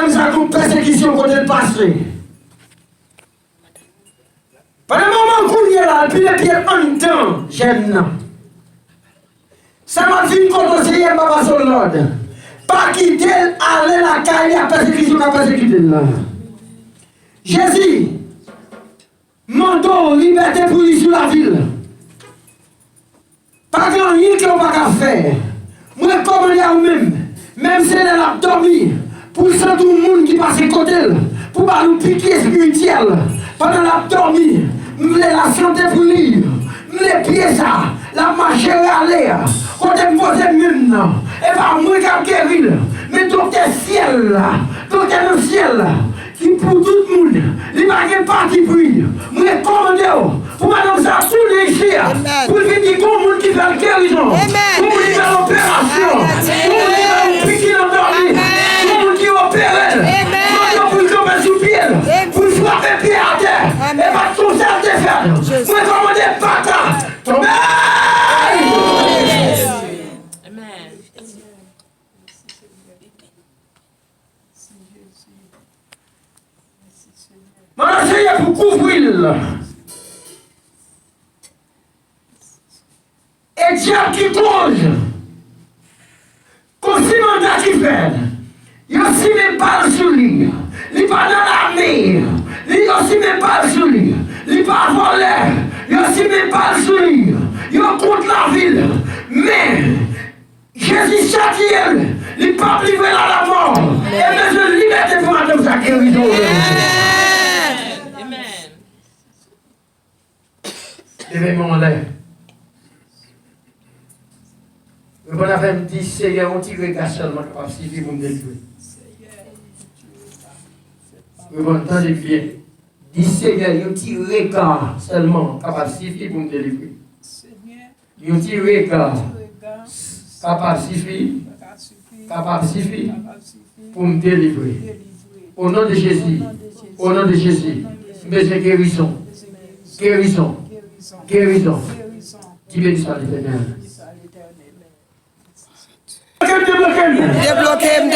madame, ça a une persécution côté le passé. Pendant un moment qu'on y est là, puis les pieds en temps, j'aime. Ça m'a dit qu'on doit essayer de sur l'ordre. Pas quitter, aller la caille, la persécution, la persécution là. Jésus, manteau, liberté pour lui sur la ville. Pas grand rien qu'on va pas faire. Moi, comme il y a même si elle a dormi, pour ça tout le monde qui passe à côté, pour pas nous piquer spirituel, pendant la dormi, nous voulons la santé pour lui, nous les pieds ça, la marche aller, quand elle pose même, et pas moi qui guérir, mais donc le ciel là, donc le ciel là, qui pour tout le monde, il va y parti pour lui, moi commandé, pour madame ça, sous les chiens, pour lui dire qu'on monde qui fait la guérison, pour lui faire l'opération, pour lui faire piquer l'endormi, pour lui opérer, pour lui tomber sous pied, pour lui frapper pied à terre, et pas tout ça de faire. Moi commandé pata, tombez! Mon Seigneur pour couvrir. Et diable qui cause. Comme si mon gars qui fait. Il aussi même pas sur lui. Il pas dans la mer. Il aussi même pas sur lui. Il pas volé. Il aussi même pas sur lui. Il contre la ville. Mais Jésus châtie, il pas livré à la mort. Et mais je liberté pour madame sa guérison. Levez-moi l'air. Le bon affaire me dit, Seigneur, on tire qu'à seulement capable de suffire pour me délivrer. Le bon entendez bien. Dit, Seigneur, on tire qu'à seulement capable de suffire pour me délivrer. On tire qu'à capable de suffire, capable de suffire pour me délivrer. Au nom de Jésus, au nom de Jésus, besoin de guérison, guérison. Guérison. Qui bénisse soit l'Éternel. Débloquez.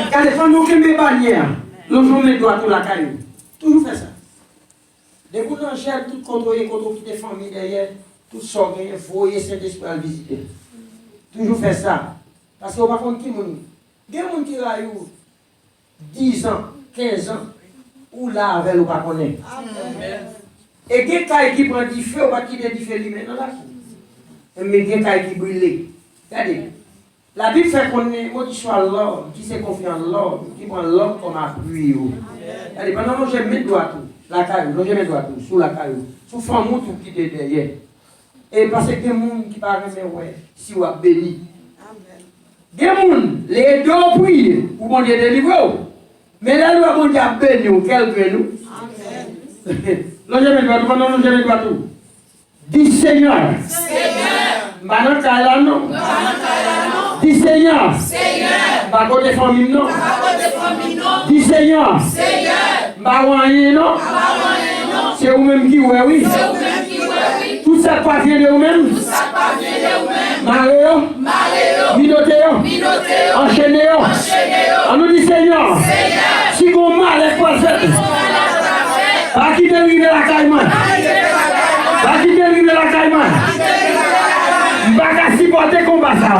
Regardez, quand nous créons des bannières, nous jouons les doigts tout la caillou. Toujours fait ça. Des bouts d'enchères, tout contrôlé, qui des familles derrière, tout sorti, foyer, Saint-Esprit à visiter. Toujours fait ça. Parce qu'on va contre qui moun. Il y a des gens qui raillent 10 ans, 15 ans, ou là avec ou pas connaître. Et il y a des qui prend du feu, ou pas qui prend du feu lui-même dans la vie. Mais il y a des qui brûlent. Regardez, la Bible fait qu'on est, moi qui suis l'homme, qui s'est confié en l'homme, qui prend l'homme comme appui. Regardez, pendant que je mets le doigt tout, la caillou, je mets le doigt tout, sous la caillou, sous femme tout qui est derrière. Et parce que il y a des gens qui parlent, ouais, si on a béni. Il y a des gens, les deux prient, pour mon Dieu délivrer. Mais là, nous avons déjà béni, quel que nous. Amen. Nous jamais doit tout. Dis Seigneur. Maintenant, Kaila non. Dis Seigneur. Pas côté famille non. Dis Seigneur. Barouanye non. C'est vous-même qui oui. Tout ça vient de vous-même. Maréo. Minotéo. Enchaînéo. On nous dit Seigneur. Si vous mal est passé. Pas qui dérive la caïman. Pas qui dérive la caïman. Pas qu'à supporter combat ça.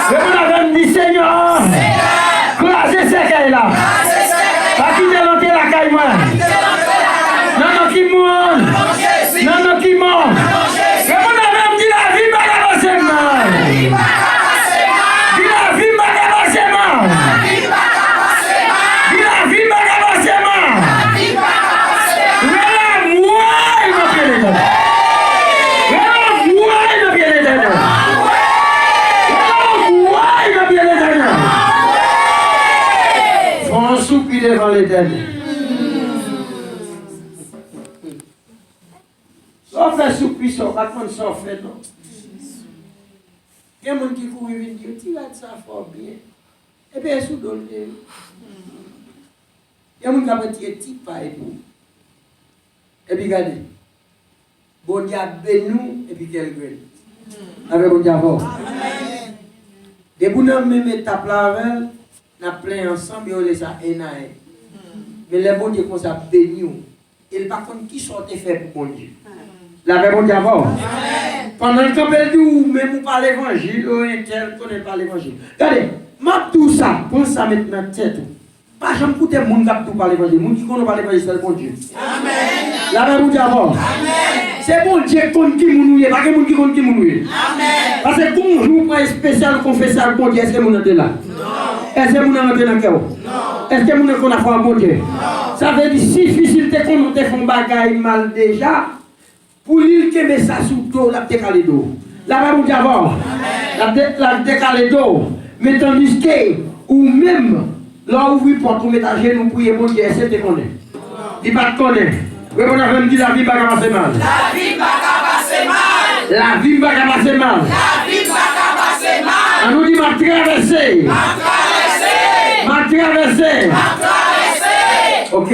Je vous dit Seigneur. Clasez ces cailles là. Pas qui dérive la caïman. Non, qui monte. Non, qui monte. Je vous dit la vie va avancer mal. La vie va avancer mal. La vie va avancer mal. Devant l'Éternel. Sauf faire soupir, ça, pas contre ça fait, non. Il y a des gens qui courent et disent, tu vas ça fort bien. Et bien, sous l'eau, il y a des gens qui ont tiré petit paille pour. Et puis, regardez. Bon Dieu, bénis nous, et puis, quel grain. Avec mon d'abord. Des bons même étape là avec, n'a plein ensemble et on les a énaé. Mais les bons Dieu qu'on s'est béni. Et par contre, qui sont faits pour bon Dieu? La bon d'abord. Pendant que vous dit, même vous parlez l'évangile, ou un tel connaît pas l'évangile. Regardez, m'a tout ça, pense ça maintenant tête. Pas jamais écouter les gens qui parlent l'évangile. Les gens qui connaissent pas l'évangile, c'est le bon Dieu. Amen. La bon d'abord. Amen. C'est bon Dieu qui connaît qui nous pas que les gens qui connaissent qui nous. Amen. Parce que quand on joue pour un spécial confesseur le bon Dieu, est-ce que vous êtes là? Non. Est-ce que vous êtes dans le cœur? Non. Est-ce que vous êtes là pour bon Dieu? Non. Ça veut dire si difficile de qu'on te font bagaille mal déjà. Pour lui qui met ça sous dos, la décalé d'eau. La va vous d'abord. La décalé d'eau. Mais tandis que, ou même, là où vous portez, vous mettez à genoux pour y mon Dieu, c'est de connaître. Il ne pas de connaître. Vous avez dit la vie ne va pas passer mal. La vie ne va pas passer mal. La vie ne va pas passer mal. La vie ne va pas passer mal. On nous dit ma traversée. Ma traversée. Ma traversée. Ma traversée. Ok.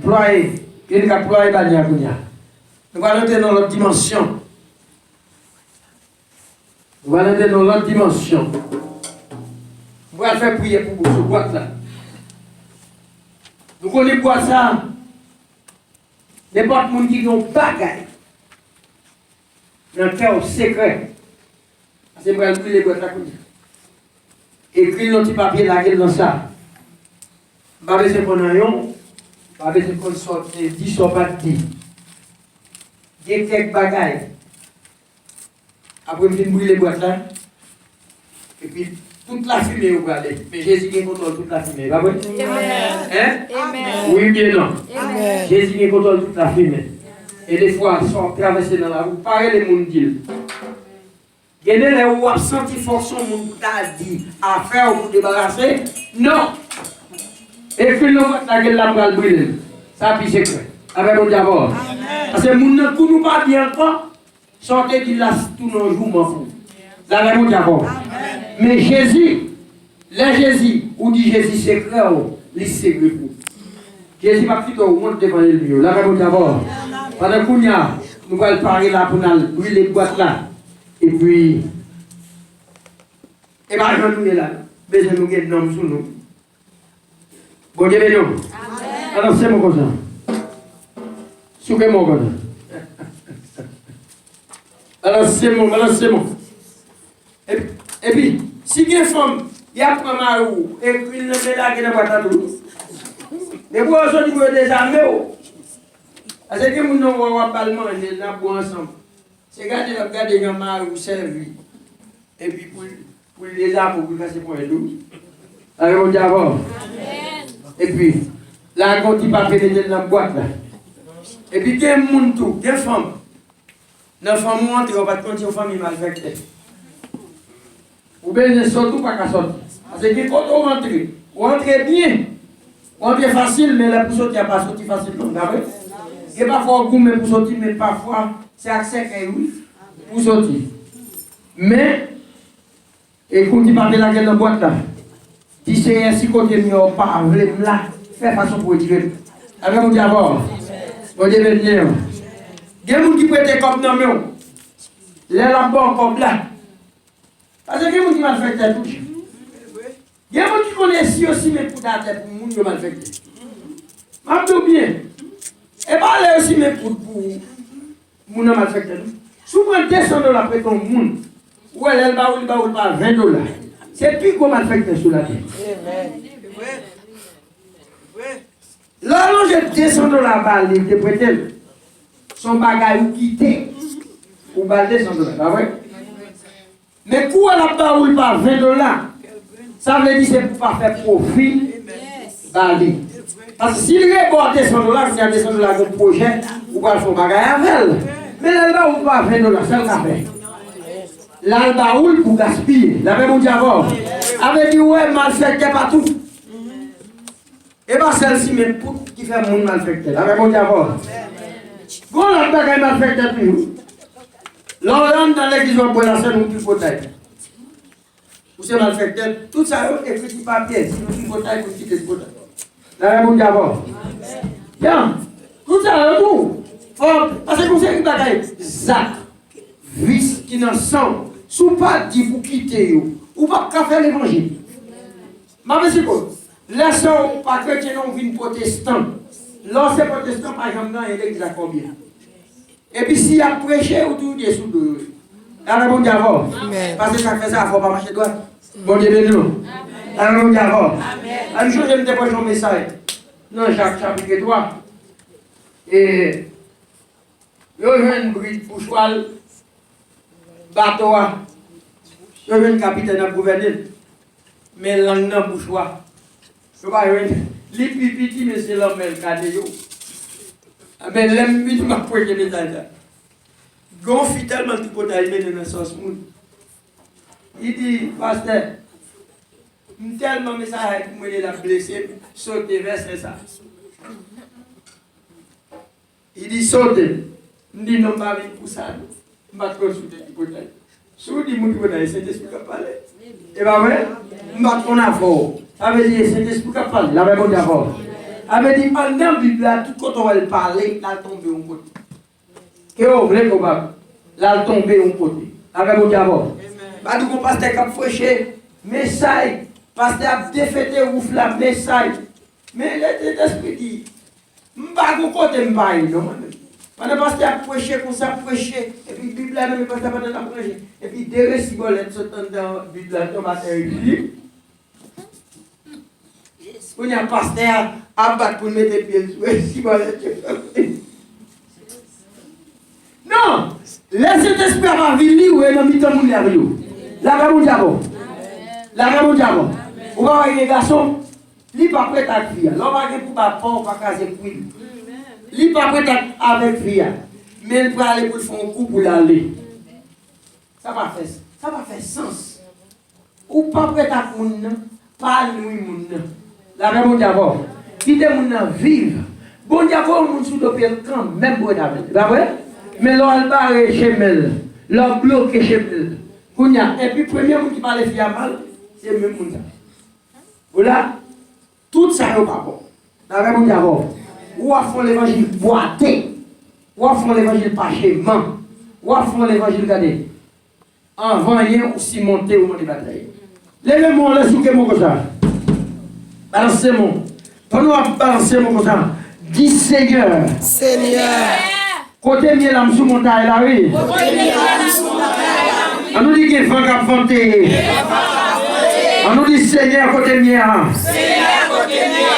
Ployer. Quel est le ployer Bania Kounia? Nous allons entrer dans l'autre dimension. Nous allons entrer dans l'autre dimension. Nous allons faire prier pour ce boîte là. Nous connaissons quoi ça? N'importe qui qui ont bagaille. Dans le cœur secret. C'est moi qui les boîtes là. Écris le petit papier là dans ça. Pas besoin qu'on aille. Pas besoin qu'on sorte 10 ou pas 10. Il y a quelques bagailles. Après, je vais brûler les boîtes là. Et puis, toute la fumée, vous regardez. Mais Jésus qui contrôle toute la fumée. Pas vrai? Hein? Oui, bien non. Amen. Jésus qui contrôle toute la fumée. Et des fois, ils sont traversés dans la route. Pareil, les gens disent. Il y a des gens qui ont senti force, mon t'a dit, à faire pour débarrasser. Non. Et puis, nous, la gueule là, pour brûler. Ça, puis c'est secret. Avec mon d'abord. Parce que les gens ne nous pas bien encore, sortez de là tous nos jours, m'en fous. Là, avec mon d'abord. Mais Jésus, le Jésus, ou dit Jésus secret, il secret pour. Jésus va plutôt au monde devant le mieux. Là, avec mon d'abord. Pendant qu'on y a, nous allons parler là pour nous brûler les boîtes là. Et puis, et bien, nous sommes là. Besoin de nous gagner nom sur nous. Bon Dieu, nous. Alors, c'est mon cousin. Souvez-moi comme ça. Alors c'est bon. Et puis, si il y a une femme, il y a un marou, et puis il ne met là qu'il n'a pas de tout. Mais pour eux, ils ont des armées. Parce que nous n'avons pas le manger, nous avons ensemble. C'est garder un marou servi. Et puis pour les armes, pour casser pour les loups. Alors on dit avant. Et puis, là, quand il va faire dans la boîte là. Et puis, il y a des gens, des femmes. Les femmes montrent, on va continuer aux familles malveillées. Ou bien, surtout pas qu'à sortir. Parce que quand on rentre bien. On rentre facile, mais la pour sortir, pas sortir facilement. Il y a parfois un goût pour sortir, mais parfois, c'est accès oui, pour sortir. Mais, et quand il parle de la gueule de la boîte là, si c'est ainsi qu'on dit, on parle là, faire façon pour dire. Avec mon d'abord. Bon Dieu venir. Il y a des gens qui prêtent comme non, mais les lambons comme là. Parce que il y a des gens qui malfaitent la touche. Il y a des gens qui connaissent aussi, mais pour la tête, pour les gens qui malfaitent. Je bien. Et pas aller aussi, mais pour les gens malfaitent. Si vous prenez $200 après ton monde, ou elle va ou pas $20. C'est plus qu'on malfaitent sur la tête. Là, je descends de la balle, de prêter son bagage ou quitter, ou balle $200, pas vrai? Mais pour la balle ou pas $20, ça veut dire que c'est pour pas faire profit, balle. Parce que s'il reborde $200, il y a $200 de projet, ou pas son bagage avec. Mais là, ou pas $20, c'est le café. Là, le baoul pour gaspiller. La même diable. Avec dit, ouais, mal fait, partout. Et pas celle-ci, même pour qui fait mon malfecté. La même diable. Quand la bagaille malfecté, puis, l'on dans l'église, on peut la scène, on peut fauteuil. Vous savez malfecté, tout ça, et petit papier, si vous fauteuil, vous quittez ce fauteuil. La même diable. Bien, tout ça, tout. Parce que vous savez que bagaille, Zach. vice qui dans sang, sous pas dit pour quitter, ou pas faire l'évangile. Ma c'est quoi? Laissons pas chrétien, on vient protestant. L'ancien protestant, par exemple, dans l'église à combien? Et puis s'il a prêché autour des sous de. Alors, bon Dieu, parce que ça fait ça, il ne faut pas marcher droit. Bon Dieu, de nous. Alors, bon Dieu, un jour, je me dépêche un message. Non, chapitre 3. Et. Il y a une bride pour cheval. Bateau. Il y a un capitaine à gouverner. Mais l'angle n'a pas choix. Je ne sais pas, les petits, mais c'est l'homme qui a dit. Mais l'homme, il m'a pointé le message. Gonfle tellement de côté dans le sens monde. Il dit, pasteur, tellement message pour me la blesser, sauter vers ça. Il dit, sauter. Il dit, non, pas pour ça. Je ne vais pas consulter du côté. Si vous dites, c'est Saint-Esprit qui parle. Et bien, vrai, je ne vais pas qu'on ça veut dire, c'est Saint-Esprit qui parle. La même d'accord. Ça veut dire, en dans la Bible, tout quand on va parler, là, tomber au côté. Que vous voulez qu'on va là tomber au côté. Avec mon diable. Bah du coup pasteur qui a fauché message, pasteur a défaité ouf la message. Mais l'esprit dit m'pa go côté m'pa non. Pendant pasteur a prêché comme ça prêché et puis Bible là même pasteur pendant la prêcher et puis deux récibolettes sont dans Bible là tombe à terre. On y a pasteur à battre pour mettre les pieds sur récibolette. Non, laissez l'esprit avoir vini ou est dans mi-temps mon avec vous. La gamme diabo. La gamme diabo. Ou va voir les garçons, li pas prêt à crier. L'homme va pour pas pas caser couille. Li pas prêt avec crier. Mais il va aller pour faire un coup pour l'aller. Ça va faire sens. Ou pas prêt à moun, pas nous moun. La gamme diabo. Qui de moun vivre. Bon diabo moun sous le camp même bon David. Pas vrai? Mais l'on barre chez Mel, l'on bloque chez Mel. Et puis, le premier qui parle de mal, c'est le même monde. Voilà, tout ça n'est pas bon. La même monde ou à fond l'évangile boité, ou à fond l'évangile pachément, ou à fond l'évangile regardez. En rien ou si monter au monde de bataille. Levez-moi, laissez-moi mon comme ça. Balancez-moi. Pendant que balancer mon comme ça, dis Seigneur. Seigneur. Côté miel am sous montagne là oui. On nous dit qu'il faut qu'affronter. On nous dit Seigneur côté miel. Seigneur côté miel.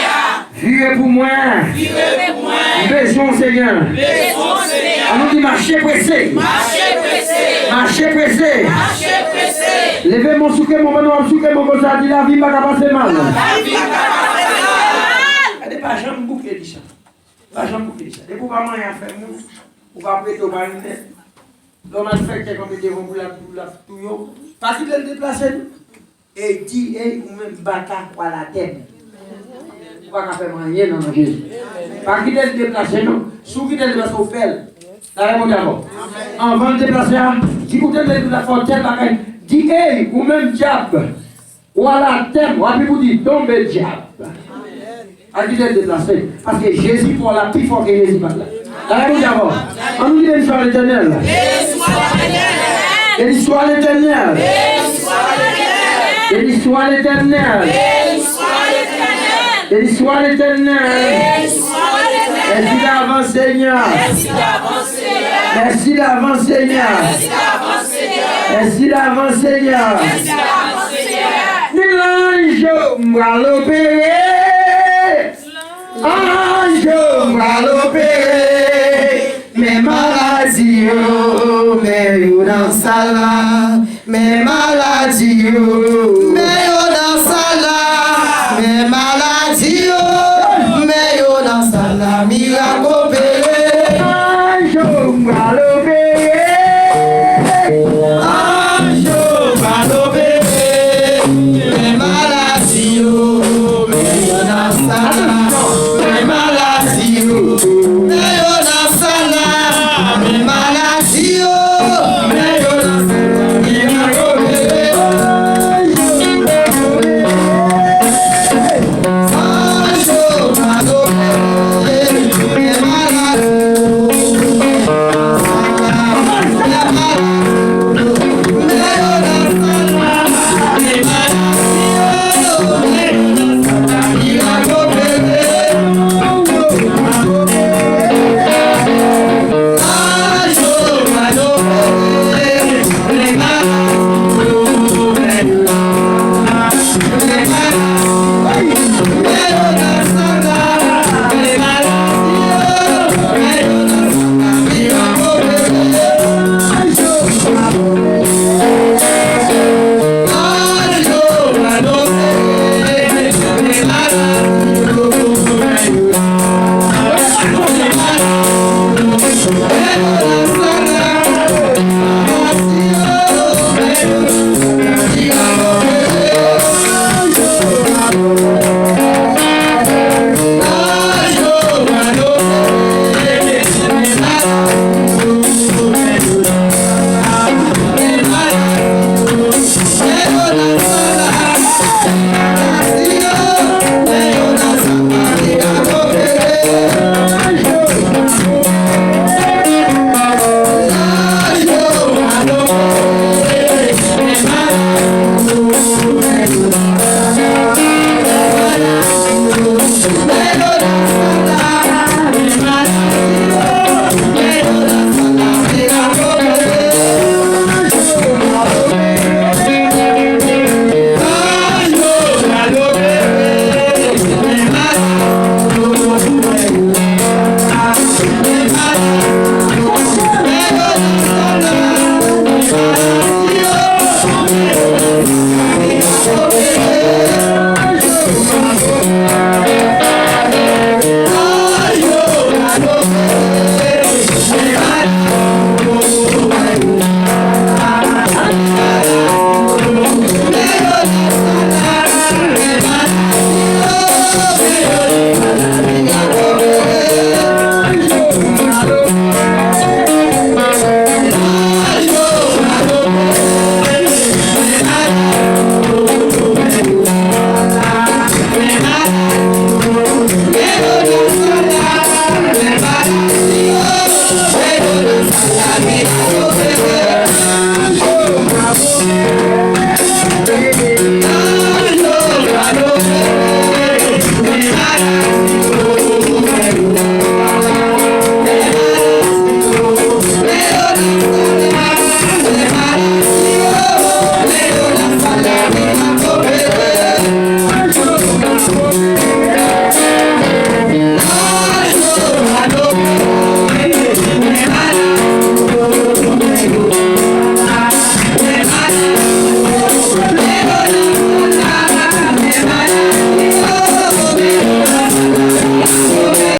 Vivez pour moi. Vivez pour moi. Besoin Seigneur. Besoin Seigneur. On nous dit marcher pressé. Marcher pressé. Marcher pressé. Marcher pressé. Levez mon souke mon manon souke mon comme ça dit la vie pas passer mal. La vie pas passer mal. Elle n'est pas jamais bouclé dit ça. Pas jamais bouclé dit ça. Depuis pas rien faire nous. Ou pas prêter au bain. L'homme a fait comme il devant pour la tout. Parce qu'il est déplacé. Et il dit, ou même bâtard à la tête. Ou pas faire rien dans Jésus. Parce qu'il est déplacé, non. Sous qu'il est déplacé au fel. La réponse d'abord. Avant de déplacer, si vous êtes la fortune, dit, ou même diable. Ou à la tête, ou à vous dire, tombez diable. À qui est déplacé. Parce que Jésus pour la plus fort que Jésus parle. La réponse d'abord. On nous dit l'histoire l'éternel. Et l'histoire l'éternel. Et l'histoire l'éternel. Et l'histoire l'éternel. Merci d'avance Seigneur. Merci d'avance Seigneur. Merci d'avance Seigneur. L'ange m'a l'opéré. Ange m'a l'opéré. Mes maladies, mais yo dans sala. Mes maladies, mais yo dans sala. Mes maladies, mais yo dans sala. Miracle opéré. Ange m'a l'opéré. Ange m'a l'opéré. Mes maladies, mais yo dans sala. Mes maladies, mais yo dans sala. Mes maladies, mais yo dans sala. Miracle opéré. Amen.